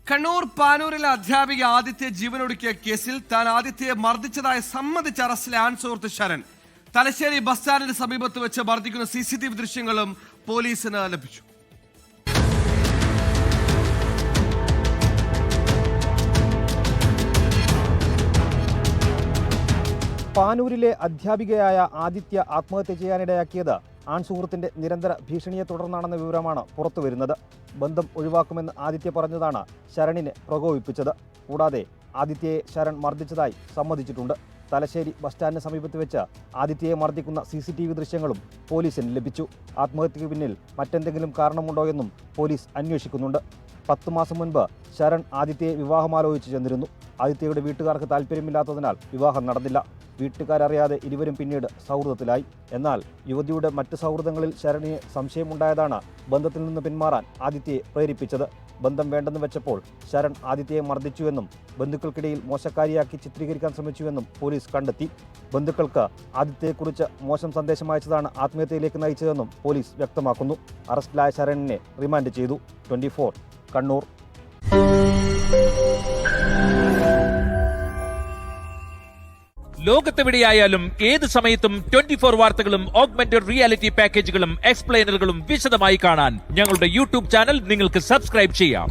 കണ്ണൂർ പാനൂരിലെ അധ്യാപിക ആദിത്യ ജീവനൊടുക്കിയ കേസിൽ താൻ ആദിത്യയെ മർദ്ദിച്ചതായി സമ്മതിച്ച അറസ്റ്റിലെ സുഹൃത്ത് ശരൺ തലശ്ശേരി ബസ് സ്റ്റാൻഡിന് സമീപത്ത് വെച്ച് മർദ്ദിക്കുന്ന CCTV ദൃശ്യങ്ങളും പോലീസിന് ലഭിച്ചു. പാനൂരിലെ അധ്യാപികയായ ആദിത്യ ആത്മഹത്യ ചെയ്യാനിടയാക്കിയത് ആൺസുഹൃത്തിന്റെ നിരന്തര ഭീഷണിയെ തുടർന്നാണെന്ന വിവരമാണ് പുറത്തുവരുന്നത്. ബന്ധം ഒഴിവാക്കുമെന്ന് ആദിത്യ പറഞ്ഞതാണ് ശരണിനെ പ്രകോപിപ്പിച്ചത്. കൂടാതെ ആദിത്യയെ ശരൺ മർദ്ദിച്ചതായി സമ്മതിച്ചിട്ടുണ്ട്. തലശ്ശേരി ബസ് സ്റ്റാൻഡിന് സമീപത്ത് വെച്ച് ആദിത്യയെ മർദ്ദിക്കുന്ന CCTV ദൃശ്യങ്ങളും പോലീസിന് ലഭിച്ചു. ആത്മഹത്യയ്ക്ക് പിന്നിൽ മറ്റെന്തെങ്കിലും കാരണമുണ്ടോ എന്നും പോലീസ് അന്വേഷിക്കുന്നുണ്ട്. 10 മാസം മുൻപ് ശരൺ ആദിത്യയെ വിവാഹമാലോചിച്ച് ചെന്നിരുന്നു. ആദിത്യയുടെ വീട്ടുകാർക്ക് താല്പര്യമില്ലാത്തതിനാൽ വിവാഹം നടന്നില്ല. വീട്ടുകാരറിയാതെ ഇരുവരും പിന്നീട് സൗഹൃദത്തിലായി. എന്നാൽ യുവതിയുടെ മറ്റ് സൗഹൃദങ്ങളിൽ ശരണിന് സംശയമുണ്ടായതാണ് ബന്ധത്തിൽ നിന്ന് പിന്മാറാൻ ആദിത്യയെ പ്രേരിപ്പിച്ചത്. ബന്ധം വേണ്ടെന്ന് വെച്ചപ്പോൾ ശരൺ ആദിത്യയെ മർദ്ദിച്ചുവെന്നും ബന്ധുക്കൾക്കിടയിൽ മോശക്കാരിയാക്കി ചിത്രീകരിക്കാൻ ശ്രമിച്ചുവെന്നും പോലീസ് കണ്ടെത്തി. ബന്ധുക്കൾക്ക് ആദിത്യയെക്കുറിച്ച് മോശം സന്ദേശം അയച്ചതാണ് ആത്മഹത്യയിലേക്ക് നയിച്ചതെന്നും പോലീസ് വ്യക്തമാക്കുന്നു. അറസ്റ്റിലായ ശരണിനെ റിമാൻഡ് ചെയ്തു. 24 കണ്ണൂർ. ലോകത്തെവിടെയായാലും ഏത് സമയത്തും 24 വാർത്തകളും ഓഗ്മെന്റഡ് റിയാലിറ്റി പാക്കേജുകളും എക്സ്പ്ലെയിനറുകളും വിശദമായി കാണാൻ ഞങ്ങളുടെ YouTube ചാനൽ നിങ്ങൾക്ക് സബ്സ്ക്രൈബ് ചെയ്യാം.